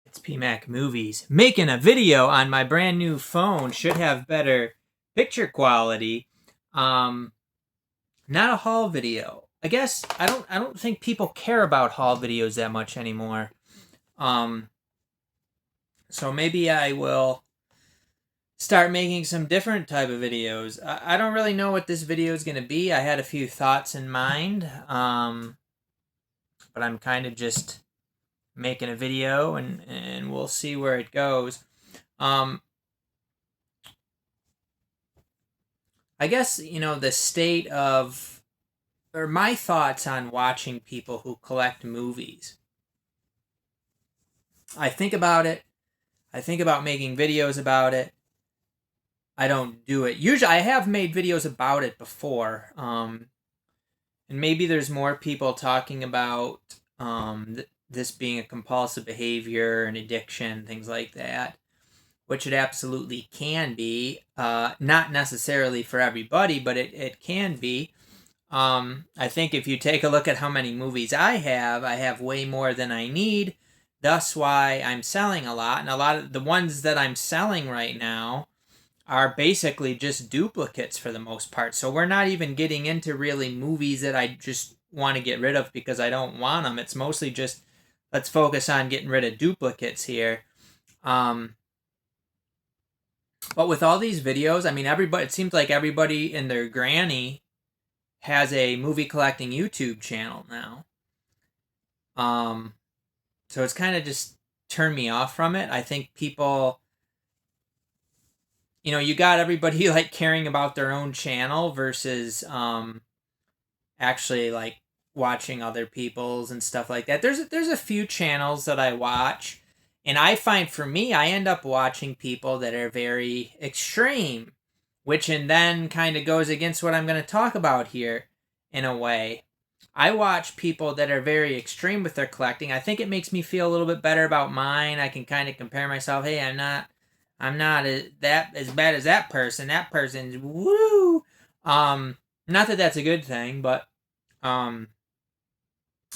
It's PMac Movies. Making a video on my brand new phone should have better picture quality. Um, Not a haul video. I guess I don't think people care about haul videos that much anymore. Um, so maybe I will start making some different type of videos. I don't really know what this video is going to be. I had a few thoughts in mind. But I'm kind of just making a video and we'll see where it goes. I guess, the state of, or my thoughts on watching people who collect movies. I think about it. I think about making videos about it. I don't do it. Usually, I have made videos about it before. And maybe there's more people talking about this being a compulsive behavior, an addiction, things like that, which it absolutely can be. Not necessarily for everybody, but it can be. I think if you take a look at how many movies I have way more than I need. Thus why I'm selling a lot. And a lot of the ones that I'm selling right now are basically just duplicates for the most part. So we're not even getting into really movies that I just want to get rid of because I don't want them. It's mostly just, let's focus on getting rid of duplicates here. But with all these videos, I mean, it seems like everybody and their granny has a movie collecting YouTube channel now. So it's kind of just turned me off from it. I think people, you got everybody like caring about their own channel versus actually like watching other people's and stuff like that. There's a few channels that I watch, and I find for me, I end up watching people that are very extreme, which and then kind of goes against what I'm going to talk about here in a way. I watch people that are very extreme with their collecting. I think it makes me feel a little bit better about mine. I can kind of compare myself. Hey, I'm not as bad as that person. That person's woo. Not that that's a good thing, but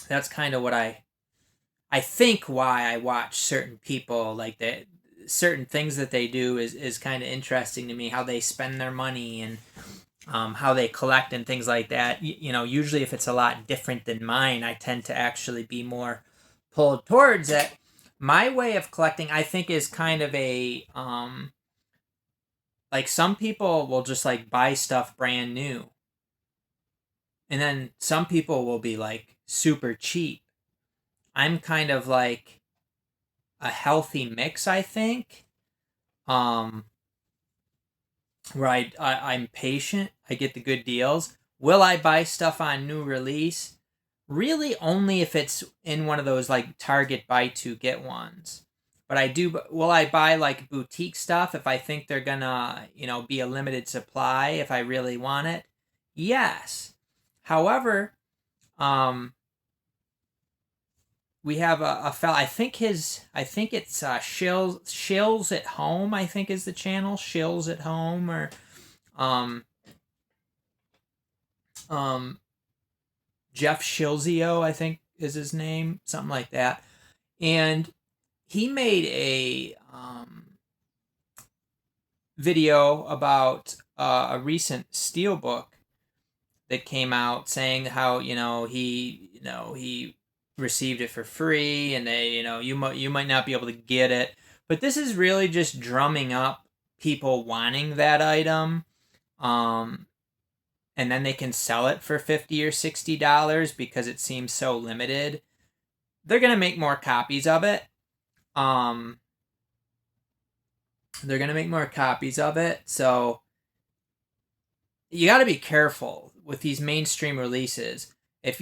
that's kind of what I think why I watch certain people like that. Certain things that they do is kind of interesting to me. How they spend their money and how they collect and things like that. Usually if it's a lot different than mine, I tend to actually be more pulled towards it. My way of collecting, I think, is kind of a like some people will just like buy stuff brand new, and then some people will be like super cheap. I'm kind of like a healthy mix, I think. Where I'm patient, I get the good deals. Will I buy stuff on new release? Really only if it's in one of those like Target buy two get ones. But will I buy like boutique stuff if I think they're gonna, be a limited supply if I really want it? Yes. However, we have a fella, I think it's Shills at Home, I think is the channel. Shills at Home, or Jeff Shilzio, I think is his name, something like that. And he made a video about a recent Steelbook that came out, saying how he received it for free, and they you might not be able to get it, but this is really just drumming up people wanting that item, and then they can sell it for $50 or $60 because it seems so limited. They're gonna make more copies of it. So you got to be careful with these mainstream releases. If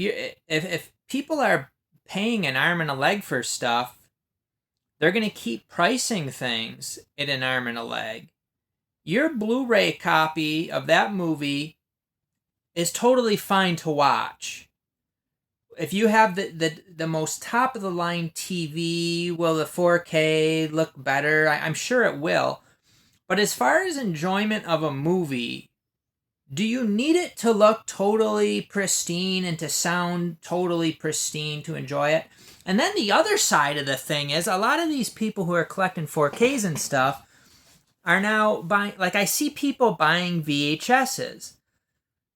people are paying an arm and a leg for stuff, they're going to keep pricing things at an arm and a leg. Your Blu-ray copy of that movie is totally fine to watch. If you have the most top of the line TV, will the 4K look better? I'm sure it will. But as far as enjoyment of a movie, do you need it to look totally pristine and to sound totally pristine to enjoy it? And then the other side of the thing is a lot of these people who are collecting 4Ks and stuff are now buying, like I see people buying VHSs.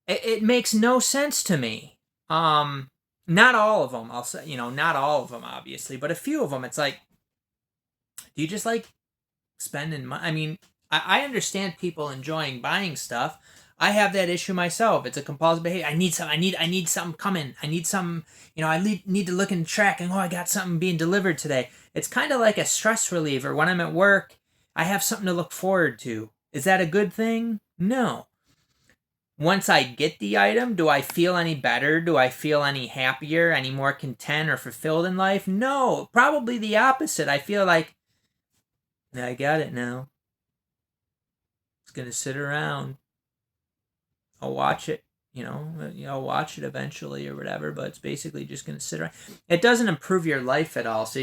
It makes no sense to me. Not all of them, I'll say, not all of them, obviously, but a few of them, it's like, do you just like spending money? I mean, I understand people enjoying buying stuff. I have that issue myself. It's a compulsive behavior. I need something coming. I need something, I need to look and track and, I got something being delivered today. It's kind of like a stress reliever. When I'm at work, I have something to look forward to. Is that a good thing? No. Once I get the item, do I feel any better? Do I feel any happier, any more content or fulfilled in life? No, probably the opposite. I feel like, I got it now. It's going to sit around. I'll watch it, I'll watch it eventually or whatever, but it's basically just going to sit around. It doesn't improve your life at all. So,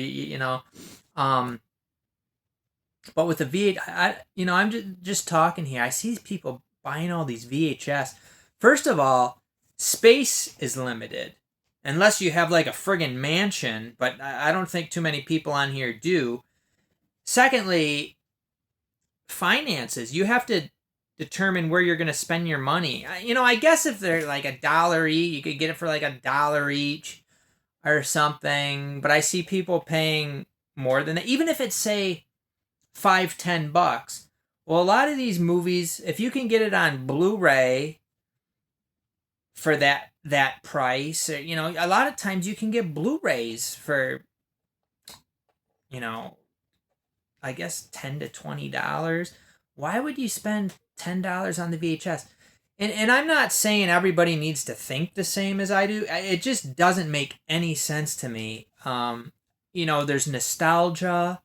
but with the VHS, I'm just talking here. I see people buying all these VHS. First of all, space is limited. Unless you have like a friggin' mansion, but I don't think too many people on here do. Secondly, finances. You have to determine where you're going to spend your money. I guess if they're like $1 each, you could get it for like $1 each or something. But I see people paying more than that. Even if it's, say, $5-10. Well, a lot of these movies, if you can get it on Blu-ray for that price, or, a lot of times you can get Blu-rays for, I guess $10 to $20. Why would you spend $10 on the VHS? And I'm not saying everybody needs to think the same as I do. It just doesn't make any sense to me. There's nostalgia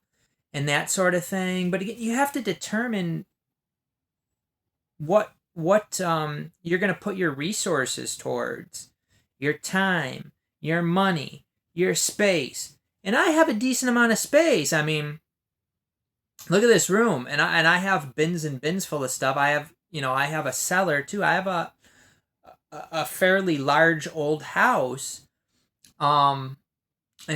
and that sort of thing, but you have to determine what you're going to put your resources towards, your time, your money, your space. And I have a decent amount of space. I mean, look at this room, and I have bins and bins full of stuff. I have a cellar too. I have a fairly large old house, and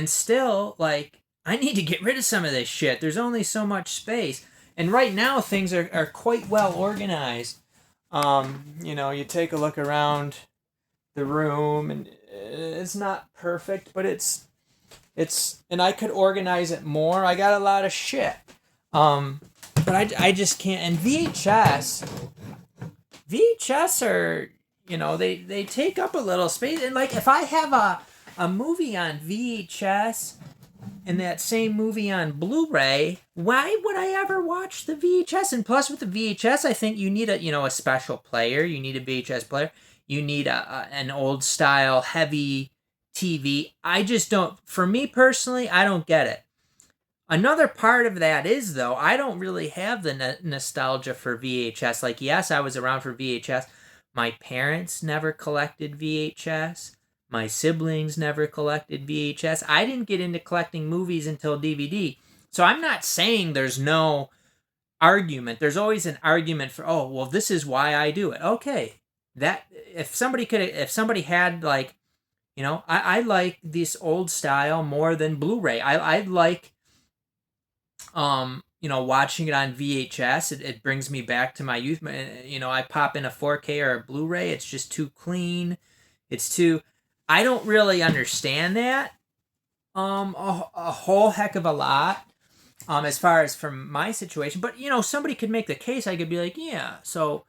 still, like, I need to get rid of some of this shit. There's only so much space. And right now, things are quite well organized. You take a look around the room, and it's not perfect, but it's and I could organize it more. I got a lot of shit. But I just can't. And VHS are, they take up a little space. And, like, if I have a movie on VHS and that same movie on Blu-ray, why would I ever watch the VHS? And plus, with the VHS, I think you need a special player. You need a VHS player. You need an old style heavy TV. I just don't. For me personally, I don't get it. Another part of that is, though, I don't really have the nostalgia for VHS. Like, yes, I was around for VHS. My parents never collected VHS. My siblings never collected VHS. I didn't get into collecting movies until DVD. So I'm not saying there's no argument. There's always an argument for, this is why I do it. Okay. That if somebody had, like, I like this old style more than Blu-ray. I like watching it on VHS. It brings me back to my youth. I pop in a 4K or a Blu-ray. It's just too clean. I don't really understand that a whole heck of a lot as far as from my situation. But, somebody could make the case. I could be like, yeah, so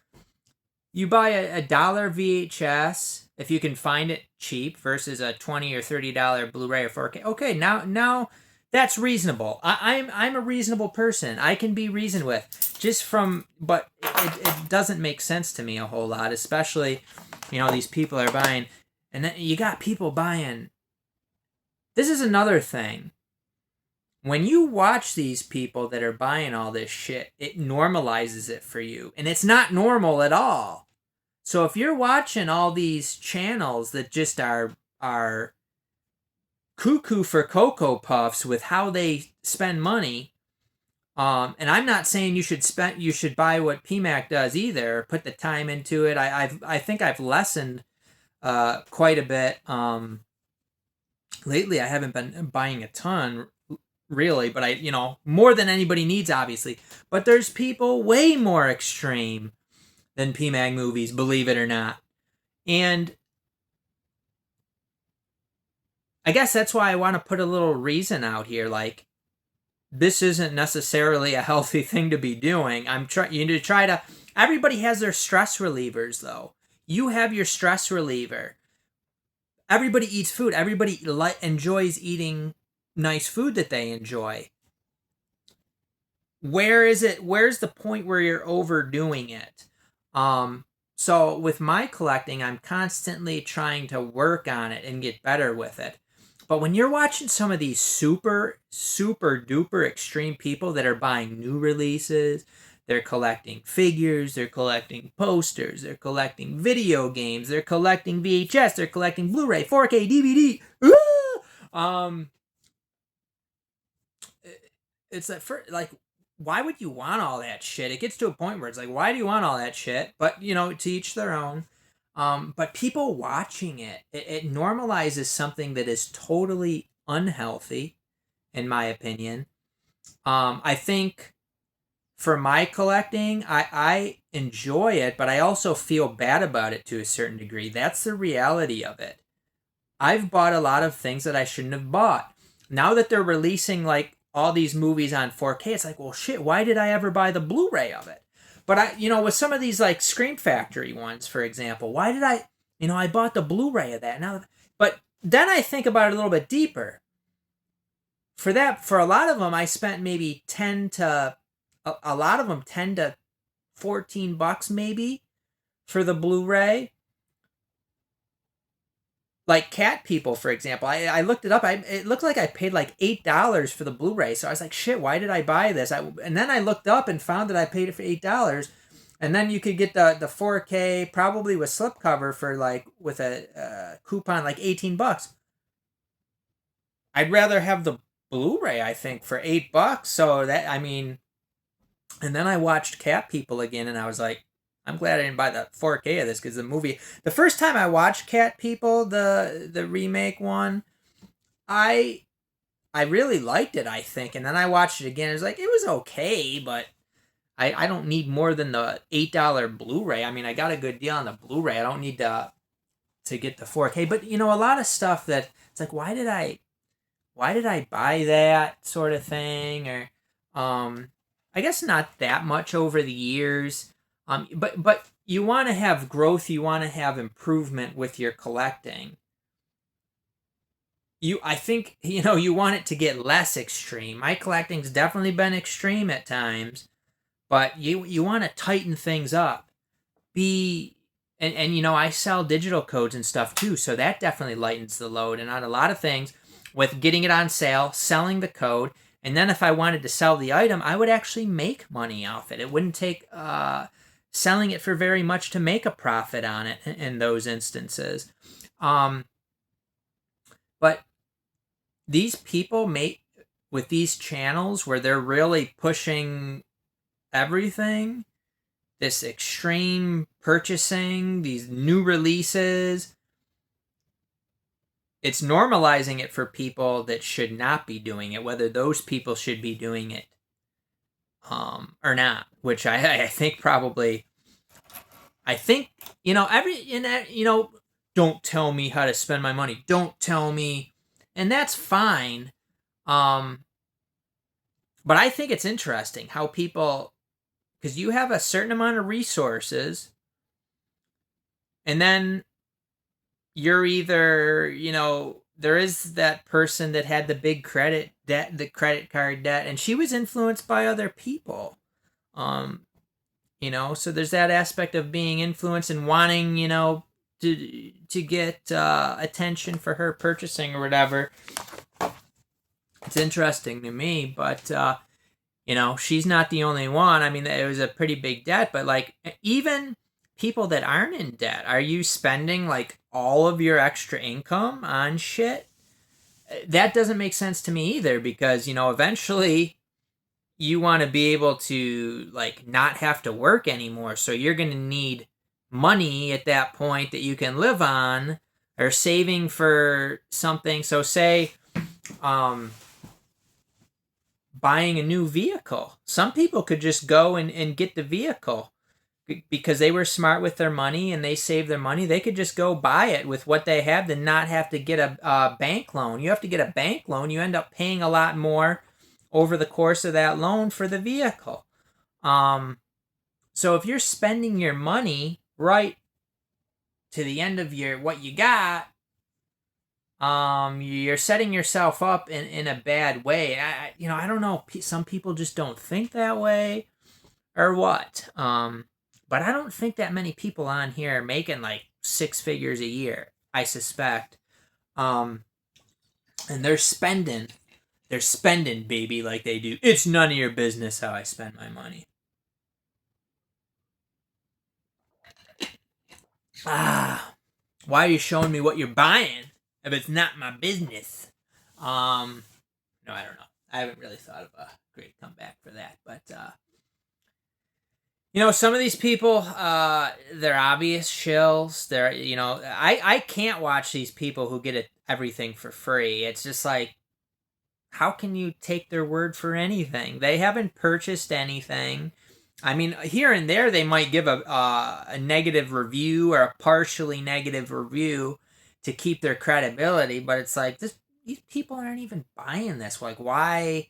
you buy a $1 VHS if you can find it cheap versus a $20 or $30 Blu-ray or 4K. Okay, now that's reasonable. I'm a reasonable person. I can be reasoned with. But it doesn't make sense to me a whole lot, especially, these people are buying. And then you got people buying. This is another thing. When you watch these people that are buying all this shit, it normalizes it for you. And it's not normal at all. So if you're watching all these channels that just are cuckoo for Cocoa Puffs with how they spend money, and I'm not saying you should buy what PMac does either, put the time into it. I think I've lessened quite a bit lately I haven't been buying a ton, really, but more than anybody needs, obviously. But there's people way more extreme than PMac movies, believe it or not. And I guess that's why I want to put a little reason out here. Like, this isn't necessarily a healthy thing to be doing. You need to try to. Everybody has their stress relievers, though. You have your stress reliever. Everybody eats food. Everybody enjoys eating nice food that they enjoy. Where's the point where you're overdoing it? So with my collecting, I'm constantly trying to work on it and get better with it. But when you're watching some of these super, super duper extreme people that are buying new releases, they're collecting figures, they're collecting posters, they're collecting video games, they're collecting VHS, they're collecting Blu-ray, 4K, DVD. It's like, why would you want all that shit? It gets to a point where it's like, why do you want all that shit? But, to each their own. But people watching it normalizes something that is totally unhealthy, in my opinion. I think for my collecting, I enjoy it, but I also feel bad about it to a certain degree. That's the reality of it. I've bought a lot of things that I shouldn't have bought. Now that they're releasing like all these movies on 4K, it's like, well, shit, why did I ever buy the Blu-ray of it? But with some of these like Scream Factory ones, for example, why did I bought the Blu-ray of that. But then I think about it a little bit deeper. For a lot of them, I spent maybe 10 to 14 bucks maybe for the Blu-ray. Like Cat People, for example, I looked it up. It looked like I paid like $8 for the Blu-ray. So I was like, shit, why did I buy this? And then I looked up and found that I paid it for $8. And then you could get the 4K, probably with slipcover for like, with a coupon, like 18 bucks. I'd rather have the Blu-ray, I think, for $8. So and then I watched Cat People again and I was like, I'm glad I didn't buy the 4K of this, because the first time I watched Cat People, the remake one, I really liked it, I think. And then I watched it again. It was like, it was okay, but I don't need more than the $8 Blu-ray. I got a good deal on the Blu-ray. I don't need to get the 4K. But, a lot of stuff that, it's like, why did I buy that sort of thing? Or, I guess not that much over the years. But you want to have growth, you want to have improvement with your collecting. I think, you want it to get less extreme. My collecting's definitely been extreme at times, but you want to tighten things up. I sell digital codes and stuff too, so that definitely lightens the load. And on a lot of things, with getting it on sale, selling the code, and then if I wanted to sell the item, I would actually make money off it. It wouldn't take selling it for very much to make a profit on it in those instances. But these people with these channels where they're really pushing everything, this extreme purchasing, these new releases, it's normalizing it for people that should not be doing it, whether those people should be doing it or not, which I think probably, don't tell me how to spend my money. Don't tell me, and that's fine. But I think it's interesting how people, because you have a certain amount of resources, and then you're either, there is that person that had the big credit debt, the credit card debt, and she was influenced by other people. So there's that aspect of being influenced and wanting, to get attention for her purchasing or whatever. It's interesting to me, but she's not the only one. It was a pretty big debt, but like, even people that aren't in debt, are you spending like all of your extra income on shit? That doesn't make sense to me either, because eventually you want to be able to like not have to work anymore, so you're going to need money at that point that you can live on, or saving for something. So say buying a new vehicle. Some people could just go and get the vehicle because they were smart with their money and they saved their money. They could just go buy it with what they have and not have to get a bank loan. You have to get a bank loan. You end up paying a lot more over the course of that loan for the vehicle. So if you're spending your money right to the end of what you got, you're setting yourself up in a bad way. I don't know. Some people just don't think that way, or what. But I don't think that many people on here are making like 6 figures a year, I suspect. And they're spending, baby, like they do. It's none of your business how I spend my money. Why are you showing me what you're buying if it's not my business? No, I don't know. I haven't really thought of a great comeback for that, but some of these people, they're obvious shills. They're, I can't watch these people who get everything for free. It's just like, how can you take their word for anything? They haven't purchased anything. I mean, here and there, they might give a negative review or a partially negative review to keep their credibility, but it's like, these people aren't even buying this. Like, why?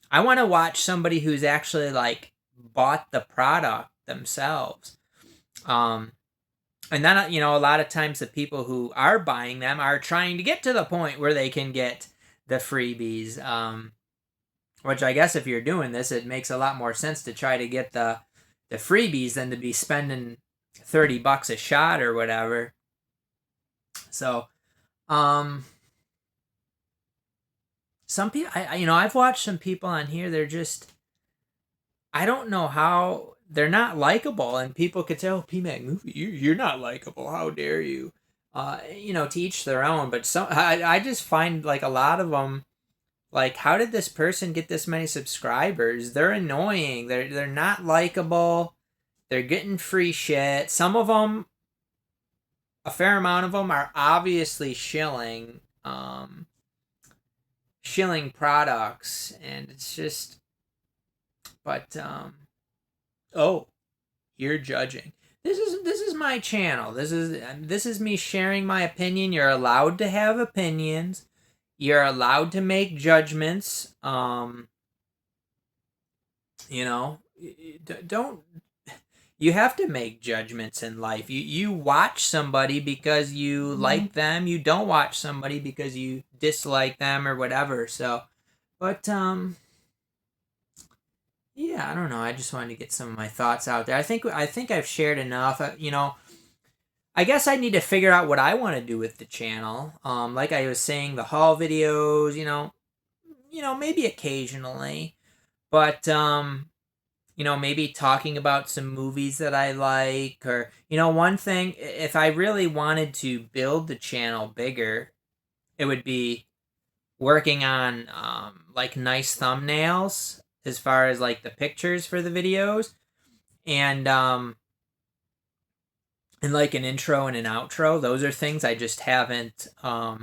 I want to watch somebody who's actually, like, bought the product themselves. And then, a lot of times the people who are buying them are trying to get to the point where they can get the freebies. Which I guess if you're doing this, it makes a lot more sense to try to get the freebies than to be spending $30 a shot or whatever. So, some people, I've watched some people on here. They're just, I don't know how, they're not likable, and people could say, "Oh, PMac movie, you're not likable. How dare you?" To each their own. But I just find like a lot of them. Like, how did this person get this many subscribers? They're annoying. They're not likable. They're getting free shit. Some of them, a fair amount of them, are obviously shilling products, and it's just. But you're judging. This is my channel. This is me sharing my opinion. You're allowed to have opinions. You're allowed to make judgments. Don't. You have to make judgments in life. You watch somebody because you like them. You don't watch somebody because you dislike them or whatever. So, but yeah, I don't know. I just wanted to get some of my thoughts out there. I think I've shared enough. I guess I need to figure out what I want to do with the channel. Like I was saying, the haul videos, maybe occasionally, but maybe talking about some movies that I like, or one thing. If I really wanted to build the channel bigger, it would be working on like nice thumbnails as far as like the pictures for the videos, and like an intro and an outro. Those are things I just haven't, they're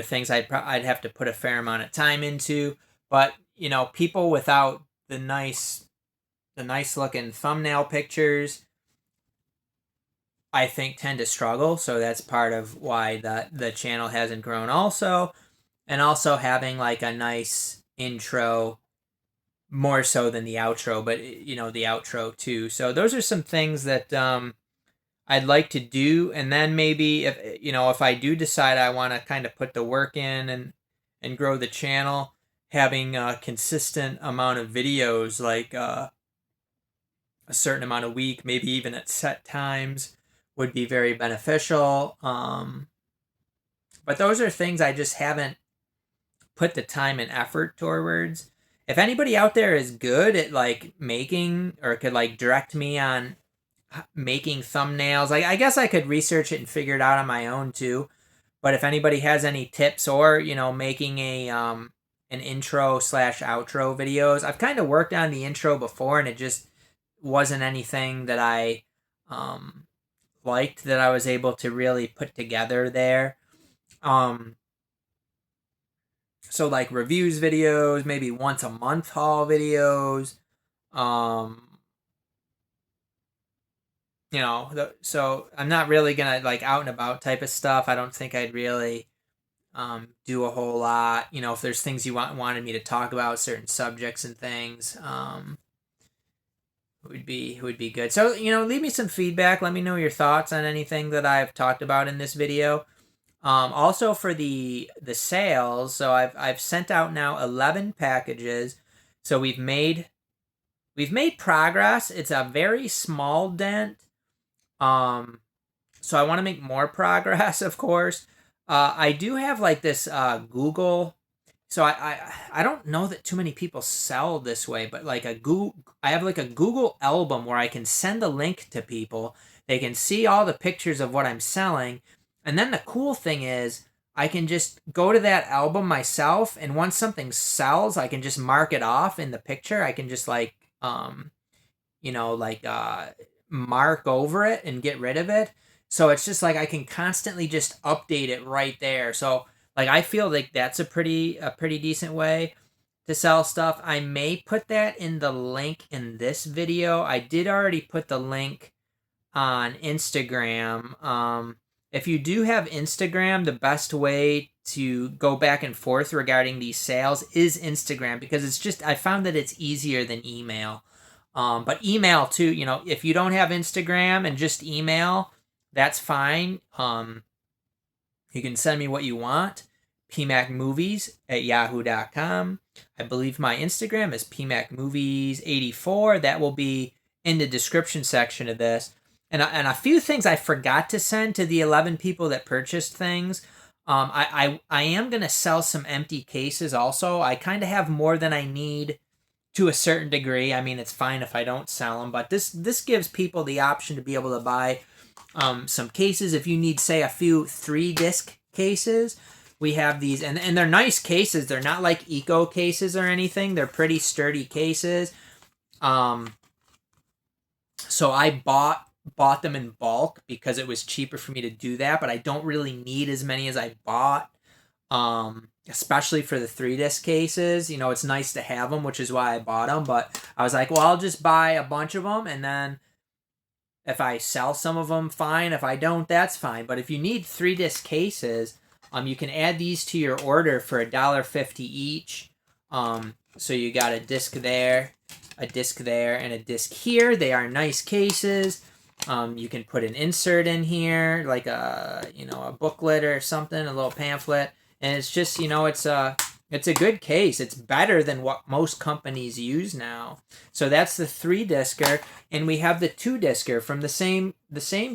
things I'd have to put a fair amount of time into. But, people without the nice looking thumbnail pictures, I think tend to struggle. So that's part of why the channel hasn't grown also. And also having like a nice intro, more so than the outro, but the outro too. So those are some things that I'd like to do, and then maybe if I do decide I want to kind of put the work in and grow the channel, having a consistent amount of videos, like a certain amount a week, maybe even at set times, would be very beneficial. But those are things I just haven't put the time and effort towards. If anybody out there is good at like making, or could like direct me on making thumbnails, I guess I could research it and figure it out on my own too. But if anybody has any tips, or making a an intro / outro videos, I've kind of worked on the intro before, and it just wasn't anything that I liked that I was able to really put together there. So like reviews videos, maybe once a month haul videos. So I'm not really gonna like out and about type of stuff. I don't think I'd really do a whole lot. If there's things you wanted me to talk about, certain subjects and things, would be good. So leave me some feedback. Let me know your thoughts on anything that I've talked about in this video. Also for the sales, so I've sent out now 11 packages. So we've made progress. It's a very small dent. So I want to make more progress, of course. I do have like this Google. So I don't know that too many people sell this way, but like I have like a Google album where I can send a link to people. They can see all the pictures of what I'm selling. And then the cool thing is I can just go to that album myself, and once something sells, I can just mark it off in the picture. I can just like mark over it and get rid of it. So it's just like I can constantly just update it right there. So like I feel like that's a pretty decent way to sell stuff. I may put that in the link in this video. I did already put the link on Instagram. If you do have Instagram, the best way to go back and forth regarding these sales is Instagram, because I found that it's easier than email. But email too, if you don't have Instagram and just email, that's fine. You can send me what you want. PMacMovies@yahoo.com. I believe my Instagram is PMacMovies84. That will be in the description section of this. And a few things I forgot to send to the 11 people that purchased things. I am going to sell some empty cases also. I kind of have more than I need to a certain degree. I mean, it's fine if I don't sell them, but this gives people the option to be able to buy some cases. If you need, say, a few 3-disc cases, we have these, and they're nice cases. They're not like eco cases or anything. They're pretty sturdy cases. So I bought them in bulk because it was cheaper for me to do that, but I don't really need as many as I bought. Especially for the 3-disc cases, it's nice to have them, which is why I bought them. But I was like, well, I'll just buy a bunch of them, and then if I sell some of them, fine. If I don't, that's fine. But if you need 3-disc cases, you can add these to your order for $1.50 each. So you got a disc there, and a disc here. They are nice cases. You can put an insert in here, like a booklet or something, a little pamphlet. And it's just, it's a good case. It's better than what most companies use now. So that's the 3-discer, and we have the 2-discer from the same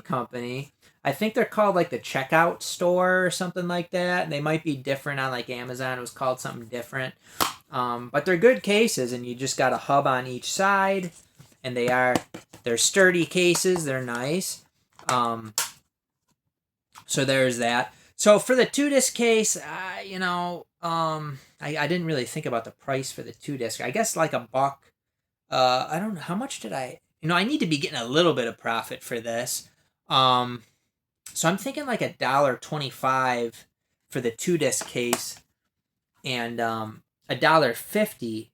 company. I think they're called like the Checkout Store or something like that. They might be different on like Amazon. It was called something different. But they're good cases, and you just got a hub on each side, and they're sturdy cases. They're nice. So there's that. So for the 2-disc case, I didn't really think about the price for the 2-disc. I guess like $1. I don't know, how much did I need to be getting a little bit of profit for this. So I'm thinking like $1.25 for the 2-disc case, and $1.50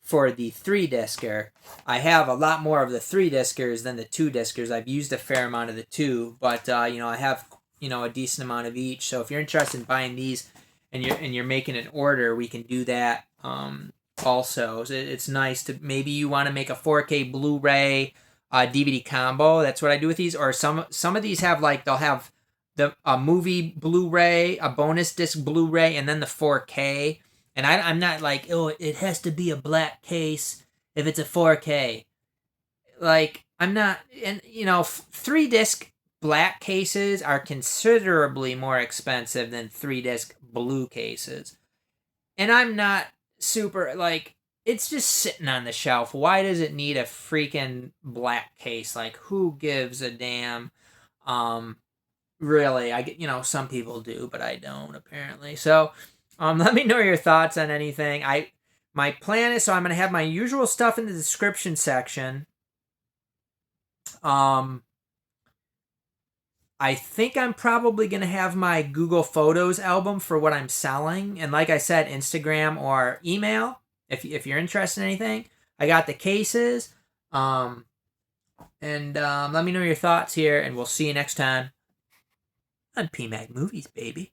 for the 3-discer. I have a lot more of the 3-discers than the 2-discers. I've used a fair amount of the 2, but I have a decent amount of each. So if you're interested in buying these and you're making an order, we can do that also. So it's nice to, maybe you want to make a 4K Blu-ray DVD combo. That's what I do with these. Or some of these have they'll have a movie Blu-ray, a bonus disc Blu-ray, and then the 4K. And I'm not like, oh, it has to be a black case if it's a 4K. Like, I'm not, and 3-disc black cases are considerably more expensive than 3-disc blue cases. And I'm not super, it's just sitting on the shelf. Why does it need a freaking black case? Like, who gives a damn? Really, I get, some people do, but I don't, apparently. So, let me know your thoughts on anything. My plan is, so I'm going to have my usual stuff in the description section. I think I'm probably going to have my Google Photos album for what I'm selling. And like I said, Instagram or email, if you're interested in anything. I got the cases. Let me know your thoughts here, and we'll see you next time on PMac Movies, baby.